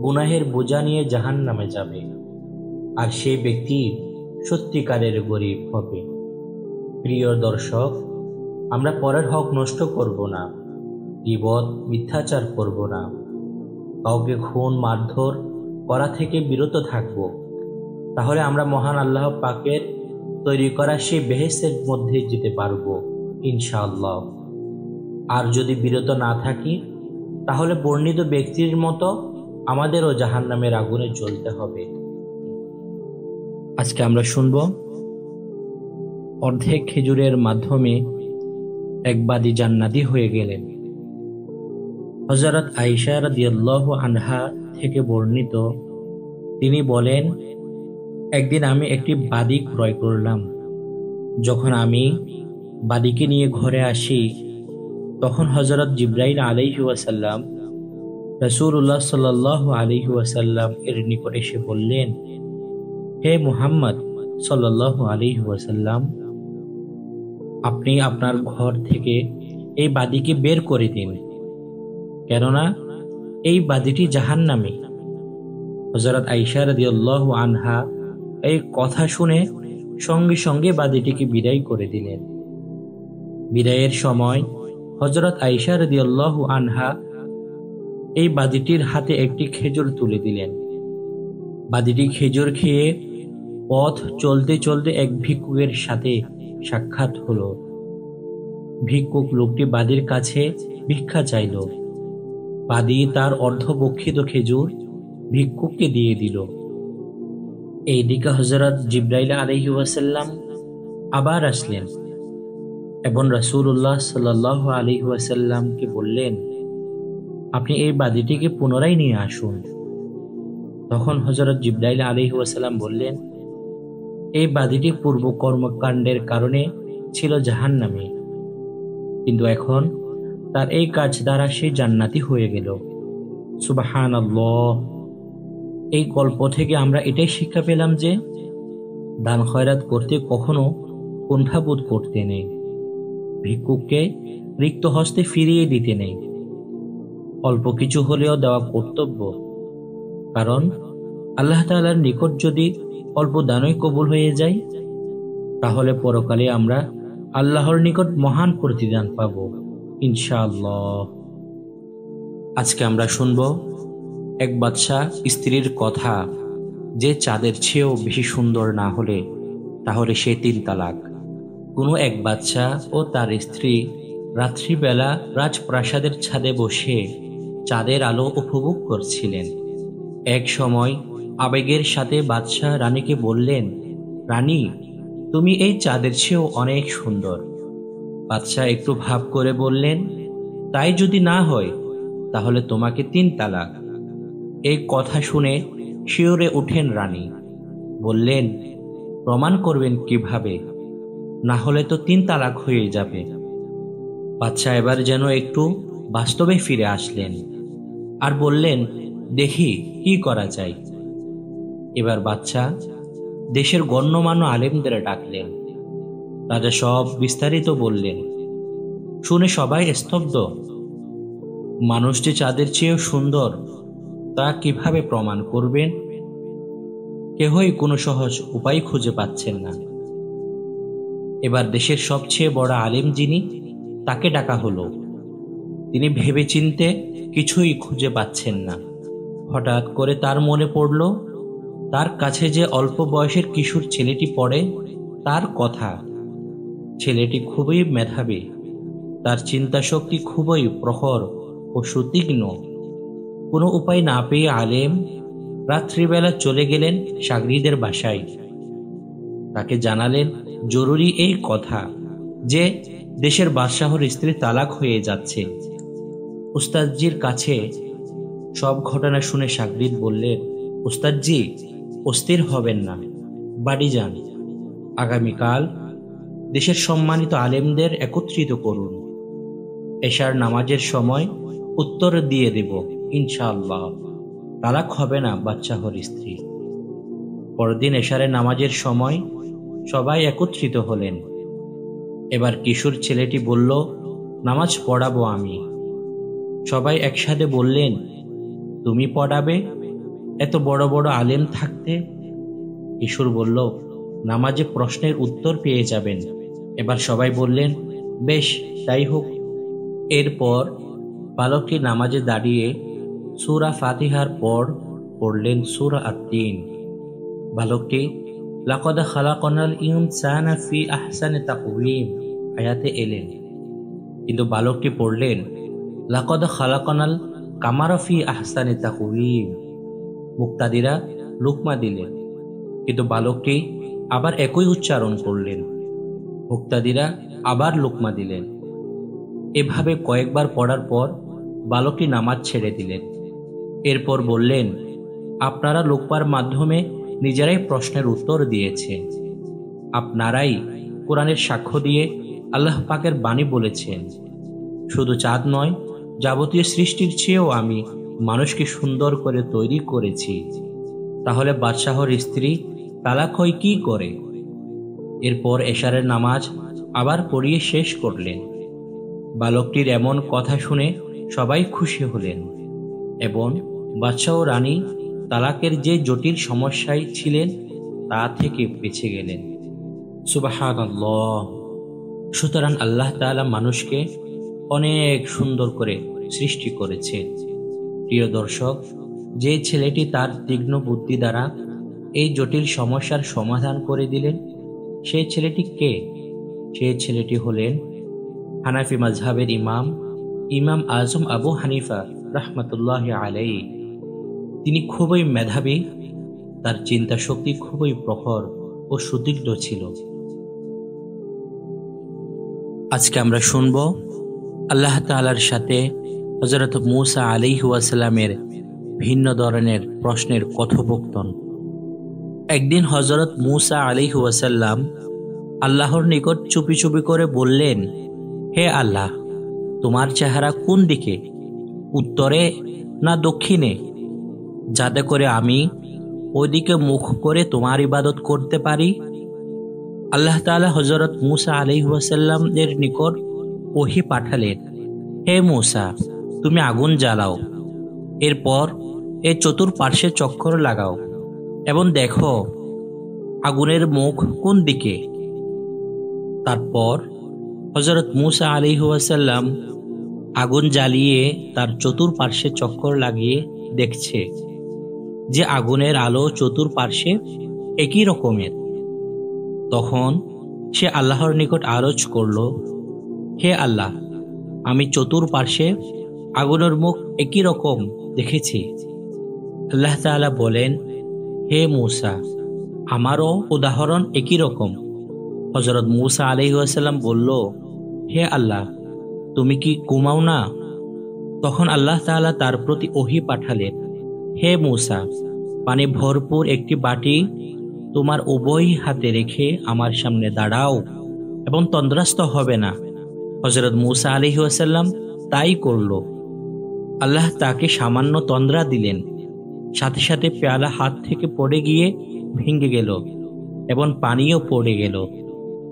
গুনাহের বোঝা নিয়ে জাহান্নামে যাবে, আর সেই ব্যক্তি সত্যিকারের গরিব হবে। প্রিয় দর্শক, আমরা পরের হক নষ্ট করব না, গীবত মিথ্যাচার করব না, কাউকে খুন মারধর করা থেকে বিরত থাকব। তাহলে আমরা মহান আল্লাহ পাকের তৈরি করা সেই বেহেশতের মধ্যে যেতে পারব ইনশাআল্লাহ। আর যদি বিরত না থাকি, তাহলে বর্ণিত ব্যক্তির মতো আমাদেরও জাহান্নামের আগুনে জ্বলতে হবে। আজকে আমরা শুনব অর্ধেক খেজুরের মাধ্যমে এক বাদী জান্নাতি হয়ে গেলেন। হযরত আয়েশা রাদিয়াল্লাহু আনহা থেকে বর্ণিত, তিনি বলেন, একদিন আমি একটি বাদী ক্রয় করলাম। যখন আমি বাদীকে নিয়ে ঘরে আসি, তখন হযরত জিবরাইল আলাইহি ওয়াসাল্লাম রাসূলুল্লাহ সাল্লাল্লাহু আলাইহি ওয়াসাল্লাম এর নিকট এসে বললেন, হে মুহাম্মদ সাল্লাল্লাহু আলাইহি ওয়াসাল্লাম, আপনি আপনার ঘর থেকে এই বাদীকে বের করে দিন, কেননা এই বাদীটি জাহান্নামী। হযরত আয়েশা রাদিয়াল্লাহু আনহা এই কথা শুনে সঙ্গে সঙ্গে বাদীটিকে বিদায় করে দিলেন। বিদায়ের সময় হযরত আয়েশা রাদিয়াল্লাহু আনহা এই বাদীটির হাতে একটি খেজুর তুলে দিলেন। বাদীটি খেজুর খেয়ে পথ চলতে চলতে এক ভিক্ষুকের সাথে সাক্ষাৎ হলো। ভিক্ষুক লোকটি বাদীর কাছে ভিক্ষা চাইল। বাদী তার অর্ধভক্ষিত খেজুর ভিক্ষুককে দিয়ে দিল। এইদিকে হযরত জিবরাইল আলাইহি ওয়াসাল্লাম আবার আসলেন এবং রাসূলুল্লাহ সাল্লাল্লাহু আলাইহি ওয়াসাল্লামকে বললেন, আপনি এই বাদীটিকে পুনরায় নিয়ে আসুন। তখন হযরত জিবরাইল আলাইহি ওয়াসাল্লাম বললেন, এই বাদীটি পূর্ব কর্মকাণ্ডের কারণে ছিল জাহান্নামী, কিন্তু এখন তার এই কাজ দ্বারা সে জান্নাতি হয়ে গেল। সুবহানাল্লাহ। এই গল্প থেকে আমরা এটাই শিক্ষা পেলাম যে দান খয়রাত করতে কখনো কুণ্ঠাবোধ করতে নেই, ভিক্ষুককে রিক্ত হস্তে ফিরিয়ে দিতে নেই। অল্প কিছু হলেও দেওয়া কর্তব্য, কারণ আল্লাহ তাআলার নিকট যদি অল্প দানই কবুল হয়ে যায়, তাহলে পরকালে আমরা আল্লাহর নিকট মহান প্রতিদান পাব ইনশাআল্লাহ। আজকে আমরা শুনব এক বাদশাহ স্ত্রীর কথা, যে চাঁদের চেয়েও বেশি সুন্দর না হলে তাহলে সে 3 তালাক। কোনো এক বাদশাহ ও তার স্ত্রী রাত্রিবেলা রাজপ্রাসাদের ছাদে বসে চাঁদের আলো উপভোগ করছিলেন। এক সময় আবেগের সাথে বাদশাহ রানীকে বললেন, রানী, তুমি এই চাঁদের চেয়েও অনেক সুন্দর। বাদশাহ একটু ভাব করে বললেন, তাই যদি না হয় তাহলে তোমাকে 3 তালাক। এই কথা শুনে শিউরে উঠেন রানী। বললেন, প্রমাণ করবেন কিভাবে? না হলে তো 3 তালাক হয়ে যাবে। বাদশাহ এবার যেন একটু বাস্তবে ফিরে আসলেন আর বললেন, দেখি কি করা যায়। এবার বাদশাহ দেশের গণ্যমান্য আলেমদের ডাকলেন। রাজা সব বিস্তারিত বললেন। শুনে সবাই স্তব্ধ। মানুষ যে চাঁদের চেয়েও সুন্দর তা কিভাবে প্রমাণ করবেন? কেহই কোনো সহজ উপায় খুঁজে পাচ্ছেন না। এবার দেশের সবচেয়ে বড় আলেম যিনি, তাকে ডাকা হলো। তিনি ভেবেচিন্তে কিছুই খুঁজে পাচ্ছেন না। হঠাৎ করে তার মনে পড়ল তার কাছে যে অল্প বয়সের কিশোর ছেলেটি পড়ে, তার কথা। ছেলেটি খুবই মেধাবী, তার চিন্তা শক্তি খুবই প্রখর ও সুতীক্ষ্ণ। কোনো উপায় না পেয়ে আলেম রাত্রিবেলা চলে গেলেন সাগরীদের বাসায়। তাকে জানালেন জরুরি এই কথা যে দেশের বাদশাহর স্ত্রী তালাক হয়ে যাচ্ছে। উস্তাদজির কাছে সব ঘটনা শুনে সাগরীদ বললেন, উস্তাদজি, অস্থির হবেন না, বাড়ি যান। আগামীকাল দেশের সম্মানিত আলেমদের একত্রিত করুন। এশার নামাজের সময় উত্তর দিয়ে দেব ইনশাআল্লাহ, তালাক হবে না বাদশাহর স্ত্রী। পরদিন এশারের নামাজের সময় সবাই একত্রিত হলেন। এবার কিশোর ছেলেটি বলল, নামাজ পড়াবো আমি। সবাই একসাথে বললেন, তুমি পড়াবে? এত বড় বড় আলেম থাকতে? কিশোর বলল, নামাজে প্রশ্নের উত্তর পেয়ে যাবেন। এবার সবাই বললেন, বেশ, তাই হোক। এরপর বালকটি নামাজে দাঁড়িয়ে সূরা ফাতিহার পর পড়লেন সূরা আত-তিন। বালকটি লাকাদ খালাকনাল ইনসানা ফি আহসানি তাকওয়িম আয়াতে এলেন, কিন্তু বালকটি পড়লেন লাকাদ খালাকনাল কামারা ফি আহসানি তাকওয়িম। মুক্তাদিরা লুকমা দিলেন, কিন্তু বালকটি আবার একই উচ্চারণ করলেন। মুক্তাদিরা আবার লুকমা দিলেন। এভাবে কয়েকবার পড়ার পর বালকটি নামাজ ছেড়ে দিলেন। এরপর বললেন, আপনারা লোকমার মাধ্যমে নিজেরাই প্রশ্নের উত্তর দিয়েছেন। আপনারাই কোরআনের সাক্ষ্য দিয়ে আল্লাহ পাকের বাণী বলেছেন, শুধু চাঁদ নয়, যাবতীয় সৃষ্টির চেয়েও আমি মানুষকে সুন্দর করে তৈরি করেছি। তাহলে বাদশাহর স্ত্রী তালাক হয় কি করে? এরপর এশারের নামাজ আবার পড়িয়ে শেষ করলেন। বালকটির এমন কথা শুনে সবাই খুশি হলেন এবং বাদশাহ ও রানী তালাকের যে জটিল সমস্যায় ছিলেন তা থেকে বেঁচে গেলেন। সুবহানাল্লাহ। সুতরাং আল্লাহ তাআলা মানুষকে অনেক সুন্দর করে সৃষ্টি করেছেন। প্রিয় দর্শক, যে ছেলেটি তার তীক্ষ্ণ বুদ্ধি দ্বারা এই জটিল সমস্যার সমাধান করে দিলেন, সেই ছেলেটি কে? সেই ছেলেটি হলেন হানাফি মাযহাবের ইমাম আজম আবু হানিফা রাহমাতুল্লাহি আলাইহি। তিনি খুবই মেধাবী, তার চিন্তা শক্তি খুবই প্রখর ও সুদীর্ঘ ছিল। আজকে আমরা শুনব আল্লাহ তাআলার সাথে হযরত মূসা আলাইহিস সালামের ভিন্ন ধরনের প্রশ্নের কথোপকথন। একদিন হযরত মূসা আলাইহিস সালাম আল্লাহর নিকট চুপি চুপি করে বললেন, হে আল্লাহ, তোমার চেহারা কোন দিকে, উত্তরে না দক্ষিণে, যাতে করে আমি ওইদিকে মুখ করে তোমার ইবাদত করতে পারি? আল্লাহ তাআলা হযরত মূসা আলাইহিস সালাম এর নিকট ওহী পাঠালেন, হে মূসা, তুমি আগুন জ্বালাও, এরপর এর চতুর্পার্শ্বে চক্কর লাগাও এবং দেখো আগুনের মুখ কোন দিকে। তারপর হযরত মূসা আলাইহিস সালাম আগুন জ্বালিয়ে তার চতুর্পার্শ্বে চক্কর লাগিয়ে দেখছে যে আগুনের আলো চতুর্পার্শ্বে একই রকমের। তখন সে আল্লাহর নিকট আরজ করল, হে আল্লাহ, আমি চতুর্পার্শ্বে আগুনের মুখ একই রকম দেখেছি। আল্লাহ তাআলা বলেন, হে মূসা, আমারও উদাহরণ একই রকম। হযরত মূসা আলাইহিস সালাম বলল, হে আল্লাহ, তুমি কি ঘুমাও না? তখন আল্লাহ তাআলা তার প্রতি ওহী পাঠালেন, হে মূসা, পানি ভরপুর একটি বাটি তোমার উভয় হাতে রেখে আমার সামনে দাঁড়াও এবং তন্দ্রাস্ত হবে না। হযরত মূসা আলাইহিস সালাম তাই করল। আল্লাহ তাকে সামান্য তন্দ্রা দিলেন, সাথে সাথে পেয়ালা হাত থেকে পড়ে গিয়ে ভেঙে গেল এবং পানিও পড়ে গেল।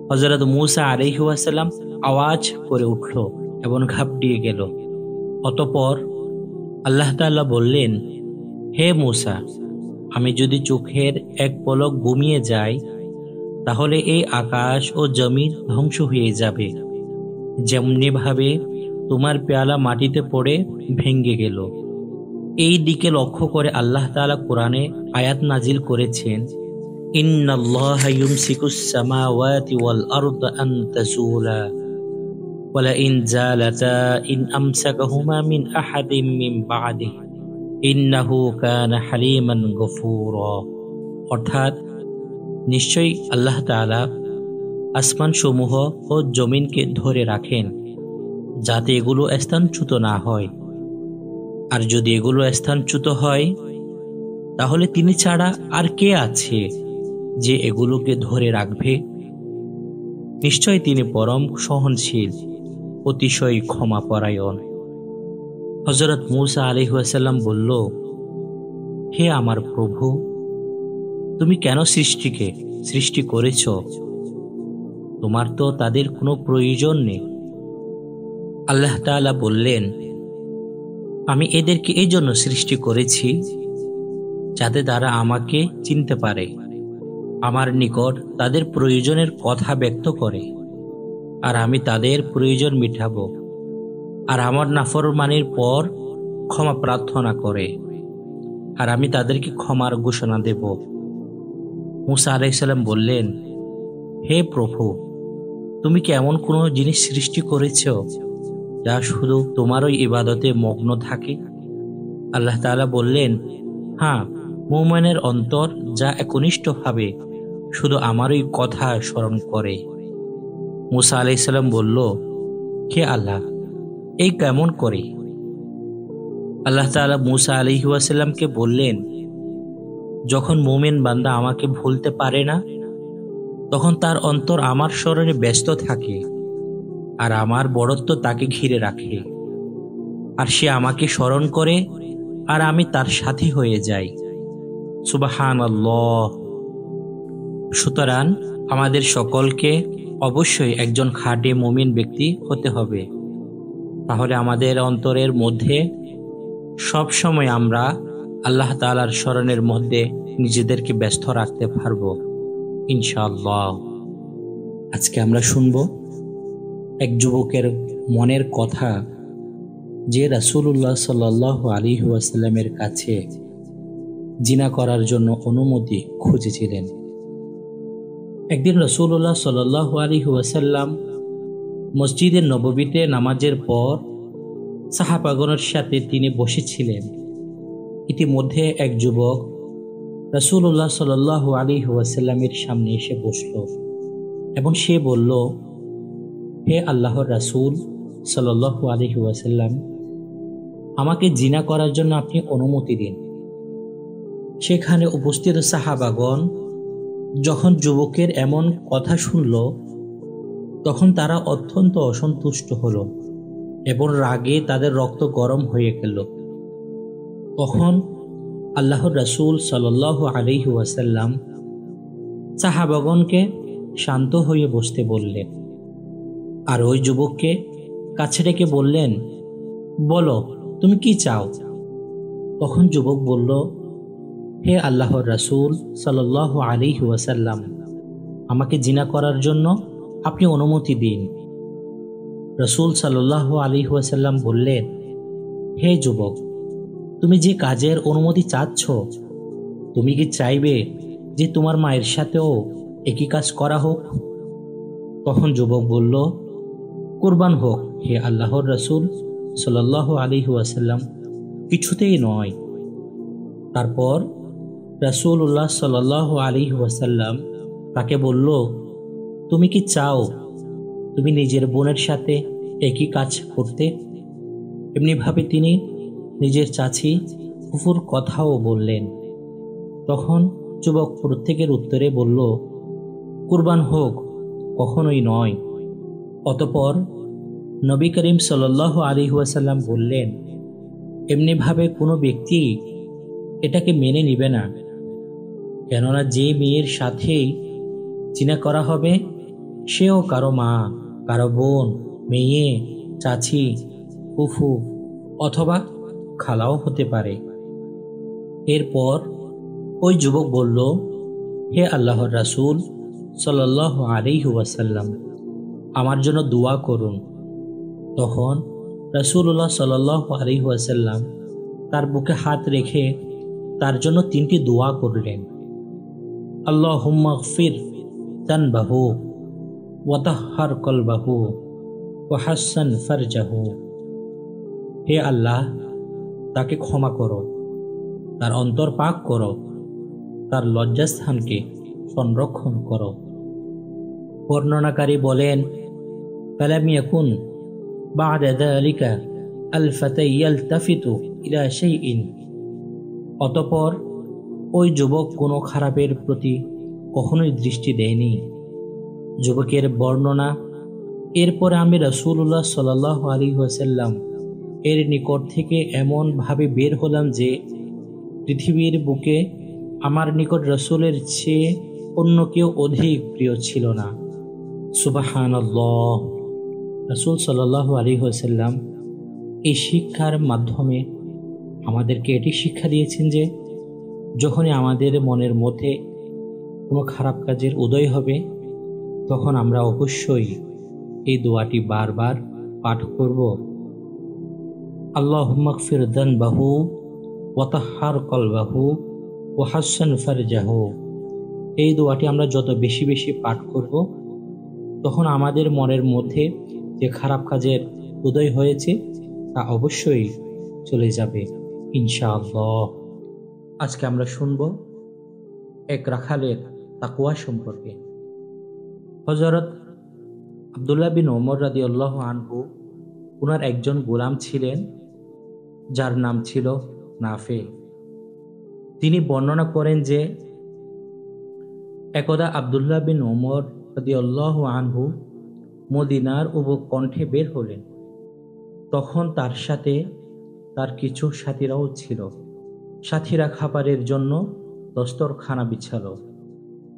হযরত মূসা আলাইহিস সালাম আওয়াজ করে উঠল এবং ঘাবড়িয়ে গেল। অতঃপর আল্লাহ তাআলা বললেন, হে মূসা, আমি যদি চোখের এক পলক ঘুমিয়ে যাই, তাহলে এই আকাশ ও জমিন ধ্বংস হয়ে যাবে, যেমনি ভাবে তোমার পেয়ালা মাটিতে পড়ে ভেঙে গেল। এই দিকে লক্ষ্য করে আল্লাহ তাআলা কোরআনে আয়াত নাজিল করেছেন, ইন্নাল্লাহা ইউমসিকুস সামাওয়াতি ওয়াল আরদা আন তাজুলা ওয়ালা ইন জালাতা ইন আমসাকাহুমা মিন আহাদিম মিন বা'দিহি ইন্নাহু কানা হালিমান গফুরা। অর্থাৎ, নিশ্চয়ই আল্লাহ তাআলা আসমান সমূহ ও জমিনকে ধরে রাখেন যাতে এগুলো স্থানচ্যুত না হয়, আর যদি এগুলো স্থানচ্যুত হয় তাহলে তিনি ছাড়া আর কে আছে যে এগুলোকে ধরে রাখবে? নিশ্চয় তিনি পরম সহনশীল, অতিশয় ক্ষমাপরায়ণ। হযরত মূসা আলাইহিস সালাম বলল, হে আমার প্রভু, তুমি কেন সৃষ্টিকে সৃষ্টি করেছ? তোমার তো তাদের কোনো প্রয়োজন নেই। আল্লাহ তাআলা বললেন, আমি এদেরকে এই জন্য সৃষ্টি করেছি যাতে তারা আমাকে চিনতে পারে, আমার নিকট তাদের প্রয়োজনের কথা ব্যক্ত করে, আর আমি তাদের প্রয়োজন মিটাবো, আর আমার নাফরমানির পর ক্ষমা প্রার্থনা করে, আর আমি তাদেরকে ক্ষমার ঘোষণা দেব। মূসা আলাইহিস সালাম বললেন, হে প্রভু, তুমি কি এমন কোনো জিনিস সৃষ্টি করেছ যা শুধু তোমারই ইবাদতে মগ্ন থাকে? আল্লাহ তাআলা বললেন, হ্যাঁ, মুমিনের অন্তর যা একনিষ্ঠভাবে শুধু আমারই কথা স্মরণ করে। মূসা আলাইহিস সালাম বলল, হে আল্লাহ, এই কেমন করে? আল্লাহ তাআলা মূসা আলাইহিস সালামকে বললেন, যখন মুমিন বান্দা আমাকে ভুলতে পারে না, তখন তার অন্তর আমার স্মরণে ব্যস্ত থাকে, আর আমার বড়ত্ব তাকে ঘিরে রাখে, আর সে আমাকে স্মরণ করে, আর আমি তার সাথী হয়ে যাই। সুবহানাল্লাহ। সুতরাং আমাদের সকলকে অবশ্যই একজন খাঁটি মুমিন ব্যক্তি হতে হবে, তাহলে আমাদের অন্তরের মধ্যে সব সময় আমরা আল্লাহ তাআলার স্মরণের মধ্যে নিজেদেরকে ব্যস্ত রাখতে পারব ইনশাআল্লাহ। আজকে আমরা শুনব এক যুবকের মনের কথা, যে রাসূলুল্লাহ সাল্লাল্লাহু আলাইহি ওয়াসাল্লামের কাছে জিনা করার জন্য অনুমতি খুঁজেছিলেন। একদিন রাসূলুল্লাহ সাল্লাল্লাহু আলাইহি ওয়াসাল্লাম মসজিদে নববীতে নামাজের পর সাহাবাগণের সাথে তিনি বসেছিলেন। ইতিমধ্যে এক যুবক রাসূলুল্লাহ সাল্লাল্লাহু আলাইহি ওয়াসাল্লামের সামনে এসে বসল এবং সে বলল, হে আল্লাহর রাসূল সাল্লাল্লাহু আলাইহি ওয়াসাল্লাম, আমাকে জিনা করার জন্য আপনি অনুমতি দিন। সেখানে উপস্থিত সাহাবাগণ যখন যুবকের এমন কথা শুনল, তখন তারা অত্যন্ত অসন্তুষ্ট হল এবং রাগে তাদের রক্ত গরম হয়ে গেল। তখন আল্লাহর রাসূল সাল্লাল্লাহু আলাইহি ওয়াসাল্লাম সাহাবাগণকে শান্ত হয়ে বসতে বললেন, আর ওই যুবককে কাছে ডেকে বললেন, বলো তুমি কি চাও? তখন যুবক বলল, হে আল্লাহর রাসূল সাল্লাল্লাহু আলাইহি ওয়াসাল্লাম, আমাকে জিনা করার জন্য আপনি অনুমতি দিন। রাসূল সাল্লাল্লাহু আলাইহি ওয়াসাল্লাম বললেন, হে যুবক, তুমি যে কাজের অনুমতি চাচ্ছ, তুমি কি চাইবে যে তোমার মায়ের সাথেও একই কাজ করা হোক? তখন যুবক বলল, কুরবান হোক হে আল্লাহর রাসূল সাল্লাল্লাহু আলাইহি ওয়াসাল্লাম, কিছুতেই নয়। তারপর রাসূলুল্লাহ সাল্লাল্লাহু আলাইহি ওয়াসাল্লাম তাকে বলল, তুমি কি চাও তুমি নিজের বোনের সাথে একই কাজ করতে? এমনিভাবে তিনি নিজের চাচি ফুফুর কথাও বললেন। তখন যুবক প্রত্যেকের উত্তরে বলল, কুরবান হোক, কখনোই নয়। অতঃপর নবী করিম সাল্লাল্লাহু আলাইহি ওয়াসাল্লাম বললেন, এমনিভাবে কোনো ব্যক্তি এটাকে মেনে নিবে না, কেননা যে মেয়ের সাথেই জিনা করা হবে সেও কারো মা, কারো বোন, মেয়ে, চাচি, ফুফু অথবা খালাও হতে পারে। এরপর ওই যুবক বলল, হে আল্লাহর রাসূল সাল্লাল্লাহু আলাইহি ওয়াসাল্লাম, আমার জন্য দোয়া করুন। তখন রাসূলুল্লাহ সাল্লাল্লাহু আলাইহি ওয়াসাল্লাম তার বুকে হাত রেখে তার জন্য 3টি দোয়া করলেন। আল্লাহুম্মা গফির তানবাহু ওয়া তাহহার কলবাহু ওয়া হাসান ফারজাহু। হে আল্লাহ, তাকে ক্ষমা করো, তার অন্তর পাক করো, তার লজ্জাস্থানকে সংরক্ষণ করো। বর্ণনাকারী বলেন, ফালাম ইয়াকুন বা'দা যালিকা আল-ফাতা ইয়ালতাফিতু ইলা শাইইন। অতঃপর ওই যুবক কোনো খারাপের প্রতি কখনোই দৃষ্টি দেয়নি। যুবকের বর্ণনা, এরপরে আমি রাসূলুল্লাহ সাল্লাল্লাহু আলাইহি ওয়াসাল্লাম এর নিকট থেকে এমনভাবে বের হলাম যে পৃথিবীর বুকে আমার নিকট রাসূলের চেয়ে অন্য কেউ অধিক প্রিয় ছিল না। সুবহানাল্লাহ। রাসূল সাল্লাল্লাহু আলাইহি ওয়াসাল্লাম এই শিক্ষার মাধ্যমে আমাদেরকে এটি শিক্ষা দিয়েছেন যে যখনই আমাদের মনের মধ্যে কোনো খারাপ কাজের উদয় হবে, তখন আমরা অবশ্যই এই দোয়াটি বারবার পাঠ করব। আল্লাহুম্মা গফির যানবাহু ওয়া তাহহার কলবাহু ওয়া হাসান ফারজাহু। এই দোয়াটি আমরা যত বেশি বেশি পাঠ করব, তখন আমাদের মনের মধ্যে যে খারাপ কাজের উদয় হয়েছে তা অবশ্যই চলে যাবে ইনশাআল্লাহ। আজকে আমরা শুনব এক রাখালের তাকওয়া সম্পর্কে। হযরত আব্দুল্লাহ বিন ওমর রাদিয়াল্লাহু আনহু, ওনার একজন গোলাম ছিলেন যার নাম ছিল নাফে। তিনি বর্ণনা করেন যে একদা আব্দুল্লাহ বিন ওমর রাদিয়াল্লাহু আনহু মদিনার উপকণ্ঠে বের হলেন। তখন তার সাথে তার কিছু সাথীরাও ছিল। সাথীরা খাবারের জন্য দস্তরখানা বিছালো।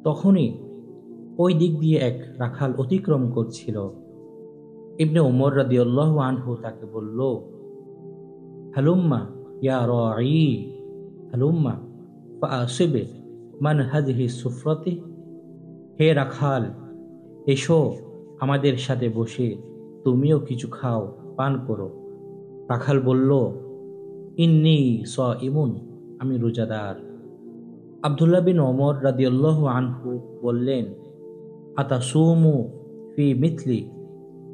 তখনই ওই দিক দিয়ে এক রাখাল অতিক্রম করছিল। ইবনে ওমর রাদিয়াল্লাহু আনহু তাকে বলল, হালুম্মা ইয়া রাঈ, হালুম্মা ফাআসিব মান হাযিহি সুফরাতি। হে রাখাল, এসো আমাদের সাথে বসে তুমিও কিছু খাও, পান করো। রাখাল বলল, ইন্নী সাইমুন, আমি রোজাদার। আব্দুল্লাহ বিন ওমর রাদিয়াল্লাহু আনহু বললেন, আতাসুমু ফি মিথলি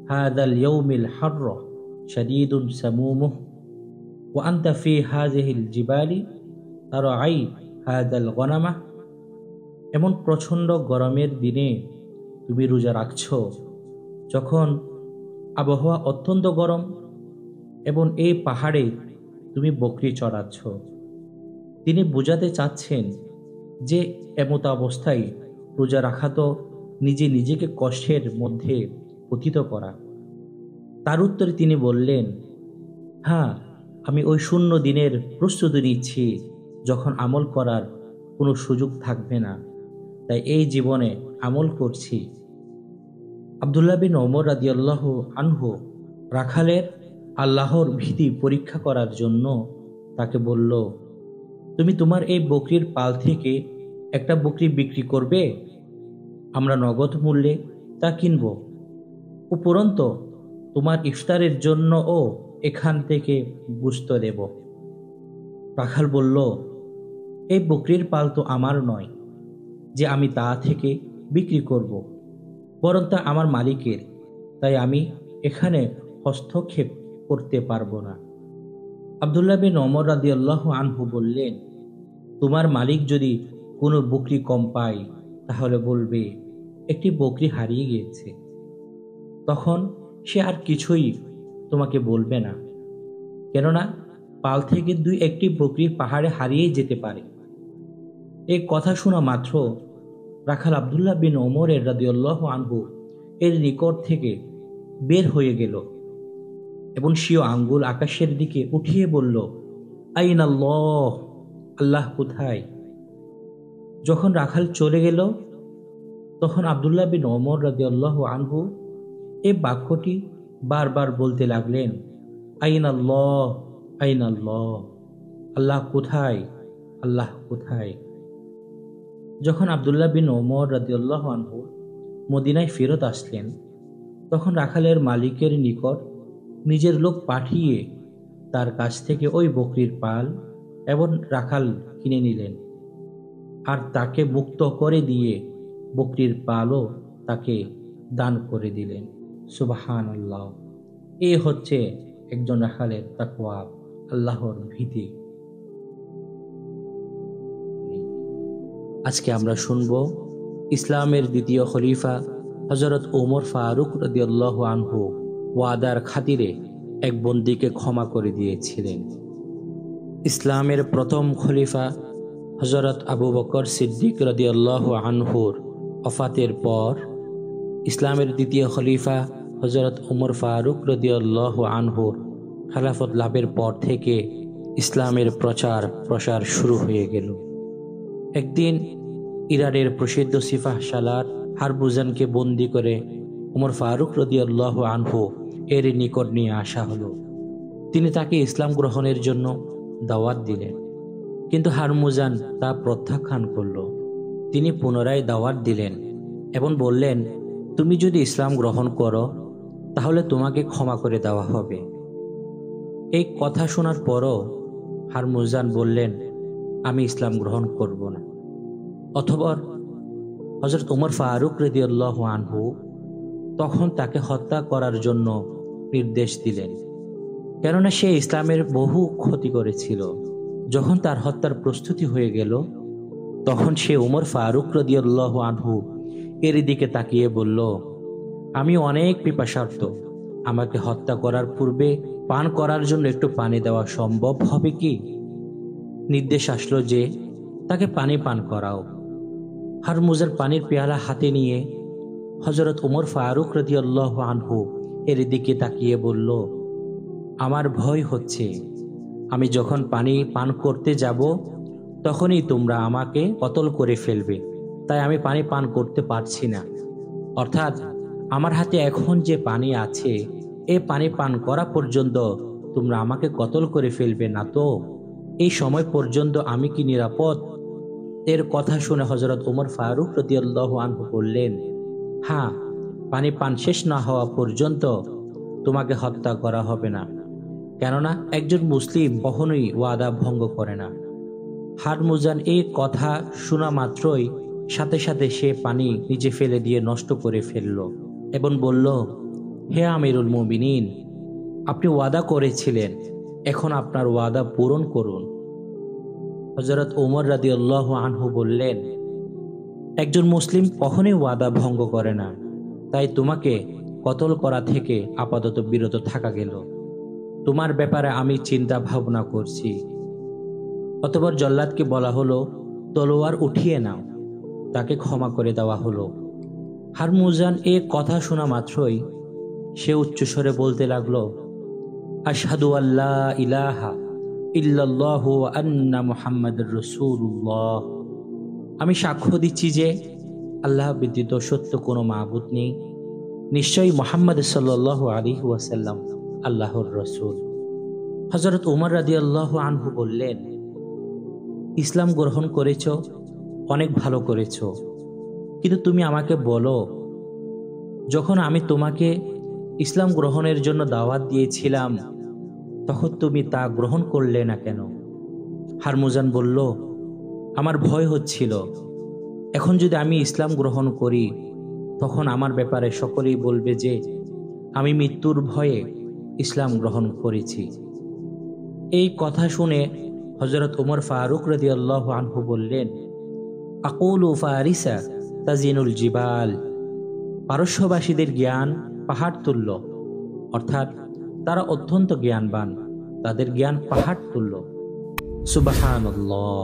হাযাল ইয়াউমিল হারর শাদীদুন সামুমুহ ওয়া আনতা ফি হাযিহিল জিবালি তারআই হাযাল গনামা। এমন প্রচণ্ড গরমের দিনে তুমি রোজা রাখছ, যখন আবহাওয়া অত্যন্ত গরম, এবং এই পাহাড়ে তুমি বকরি চড়াচ্ছ। তিনি বোঝাতে চাচ্ছেন যে এমত অবস্থায় রোজা রাখা তো নিজে নিজেকে কষ্টের মধ্যে পতিত করা। তার উত্তরে তিনি বললেন, হ্যাঁ, আমি ওই শূন্য দিনের প্রস্তুতি নিচ্ছি যখন আমল করার কোনো সুযোগ থাকবে না, তাই এই জীবনে আমল করছি। আব্দুল্লাহ বিন ওমর রাদিয়াল্লাহু আনহু রাখালের আল্লাহর ভীতি পরীক্ষা করার জন্য তাকে বলল, তুমি তোমার এই বকরির পাল থেকে একটা বকরি বিক্রি করবে, আমরা নগদ মূল্যে তা কিনব, উপরন্ত তোমার ইফতারের জন্যও এখান থেকে গোশত দেব। রাখাল বলল, এই বকরির পাল তো আমার নয় যে আমি তা থেকে বিক্রি করব, বরং তা আমার মালিকের, তাই আমি এখানে হস্তক্ষেপ করতে পারবো না। আব্দুল্লাহ বিন ওমর রাদিয়াল্লাহু আনহু বললেন, তোমার মালিক যদি কোনো বকরি কম পায় তাহলে বলবে একটি বকরি হারিয়ে গিয়েছে, তখন সে আর কিছুই তোমাকে বলবে না, কেননা পাল থেকে দুই একটি বকরি পাহাড়ে হারিয়ে যেতে পারে। এই কথা শোনা মাত্র রাখাল আব্দুল্লাহ বিন ওমর রাদিয়াল্লাহু আনহু এর নিকট থেকে বের হয়ে গেল এবং স্বীয় আঙ্গুল আকাশের দিকে উঠিয়ে বলল, আইনাল্লাহ, আল্লাহ কোথায়? যখন রাখাল চলে গেল তখন আব্দুল্লাহ বিন ওমর রাদিয়াল্লাহু আনহু এই বাক্যটি বারবার বলতে লাগলেন, আইনাল্লাহ, আইনাল্লাহ, আল্লাহ কোথায়, আল্লাহ কোথায়? যখন আব্দুল্লাহ বিন ওমর রাদিয়াল্লাহু আনহু মদিনায় ফেরত আসলেন তখন রাখালের মালিকের নিকট নিজের লোক পাঠিয়ে তার কাছ থেকে ওই বকরির পাল এবং রাখাল কিনে নিলেন, আর তাকে মুক্ত করে দিয়ে বকরির পালও তাকে দান করে দিলেন। সুবহানাল্লাহ। এই হচ্ছে একজন রাখালের তাকওয়া, আল্লাহর ভীতি। আজকে আমরা শুনব ইসলামের দ্বিতীয় খলিফা হযরত ওমর ফারুক রাদিয়াল্লাহু আনহু ওয়াদার খাতিরে এক বন্দীকে ক্ষমা করে দিয়েছিলেন। ইসলামের প্রথম খলিফা হযরত আবু বকর সিদ্দিক রাদিয়াল্লাহু আনহুর ওফাতের পর ইসলামের দ্বিতীয় খলিফা হযরত ওমর ফারুক রাদিয়াল্লাহু আনহুর খেলাফত লাভের পর থেকে ইসলামের প্রচার প্রসার শুরু হয়ে গেল। একদিন ইরানের প্রসিদ্ধ সিপাহ সালার হারবুজানকে বন্দী করে ওমর ফারুক রাদিয়াল্লাহু আনহু এর নিকট নিয়ে আসা হলো। তিনি তাকে ইসলাম গ্রহণের জন্য দাওয়াত দিলেন, কিন্তু হারমুজান তা প্রত্যাখ্যান করল। তিনি পুনরায় দাওয়াত দিলেন এবং বললেন, তুমি যদি ইসলাম গ্রহণ করো তাহলে তোমাকে ক্ষমা করে দেওয়া হবে। এই কথা শোনার পরও হারমুজান বললেন, আমি ইসলাম গ্রহণ করব না। অতঃপর হযরত ওমর ফারুক রাদিয়াল্লাহু আনহু তখন তাকে হত্যা করার জন্য নির্দেশ দিলেন, কেননা সে ইসলামের বহু ক্ষতি করেছিল। যখন তার হত্যার প্রস্তুতি হয়ে গেল তখন সে ওমর ফারুক রাদিয়াল্লাহু আনহু এর দিকে তাকিয়ে বলল, আমি অনেক পিপাসার্ত, আমাকে হত্যা করার পূর্বে পান করার জন্য একটু পানি দেওয়া সম্ভব হবে কি? নির্দেশ আসলো যে তাকে পানি পান করাও। হারমুজার পানির পেয়ালা হাতে নিয়ে হযরত ওমর ফারুক রাদিয়াল্লাহু আনহু এর দিকে তাকিয়ে বলল, আমার ভয় হচ্ছে আমি যখন পানি পান করতে যাব তখনই তোমরা আমাকে কতল করে ফেলবে, তাই আমি পানি পান করতে পারছি না। অর্থাৎ আমার হাতে এখন যে পানি আছে এই পানি পান করা পর্যন্ত তোমরা আমাকে কতল করে ফেলবে না তো? এই সময় পর্যন্ত আমি কি নিরাপদ? এর কথা শুনে হযরত ওমর ফারুক রাদিয়াল্লাহু আনহু বললেন, হ্যাঁ, পানি পান শেষ না হওয়া পর্যন্ত তোমাকে হত্যা করা হবে না, কেননা একজন মুসলিম কখনোই ওয়াদা ভঙ্গ করে না। হারমুজান এই কথা শোনা মাত্রই সাথে সাথে সে পানি নিচে ফেলে দিয়ে নষ্ট করে ফেলল এবং বলল, হে আমিরুল মুমিনিন, আপনি ওয়াদা করেছিলেন, এখন আপনার ওয়াদা পূরণ করুন। হযরত ওমর রাদিয়াল্লাহু আনহু বললেন, একজন মুসলিম কখনোই ওয়াদা ভঙ্গ করে না, তাই তোমাকে কতল করা থেকে আপাতত বিরত থাকা গেল। তোমার ব্যাপারে আমি চিন্তা ভাবনা করছি। অতঃপর জল্লাদকে বলা হলো, তলোয়ার উঠিয়ে নাও। তাকে ক্ষমা করে দেওয়া হলো। হারমুজান এ কথা শোনা মাত্রই সে উচ্চস্বরে বলতে লাগলো, আশহাদু আল্লা ইলাহা ইল্লাল্লাহু ওয়া আন্না মুহাম্মাদুর রাসূলুল্লাহ। আমি সাক্ষ্য দিচ্ছি যে আল্লাহ ব্যতীত সত্য কোনো মাবুদ নেই, নিশ্চয়ই মুহাম্মদ সাল্লাল্লাহু আলাইহি ওয়াসাল্লাম আল্লাহর রাসূল। হযরত ওমর রাদিয়াল্লাহু আনহু বললেন, ইসলাম গ্রহণ করেছ, অনেক ভালো করেছ, কিন্তু তুমি আমাকে বলো, যখন আমি তোমাকে ইসলাম গ্রহণের জন্য দাওয়াত দিয়েছিলাম তখন তুমি তা গ্রহণ করলে না কেন? হারমুজান বলল, আমার ভয় হচ্ছিল, এখন যদি আমি ইসলাম গ্রহণ করি তখন আমার ব্যাপারে সকলেই বলবে যে আমি মৃত্যুর ভয়ে ইসলাম গ্রহণ করেছি। এই কথা শুনে হযরত ওমর ফারুক রাদিয়াল্লাহু আনহু বললেন, আকুলু ফারিসা তাজিনুল জিবাল। পারস্যবাসীদের জ্ঞান পাহাড় তুল্য, অর্থাৎ তারা অত্যন্ত জ্ঞানবান, তাদের জ্ঞান পাহাড় তুল্য। সুবহানাল্লাহ।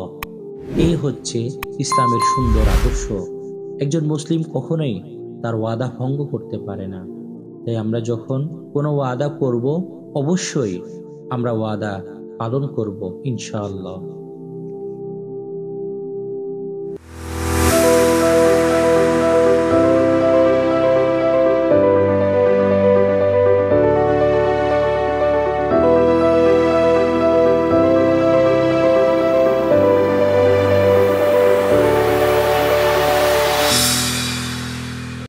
এই হচ্ছে ইসলামের সুন্দর আদর্শ। একজন মুসলিম কখনোই তার ওয়াদা ভঙ্গ করতে পারে না। তাই আমরা যখন কোনো ওয়াদা করব, অবশ্যই আমরা ওয়াদা পালন করব ইনশাআল্লাহ।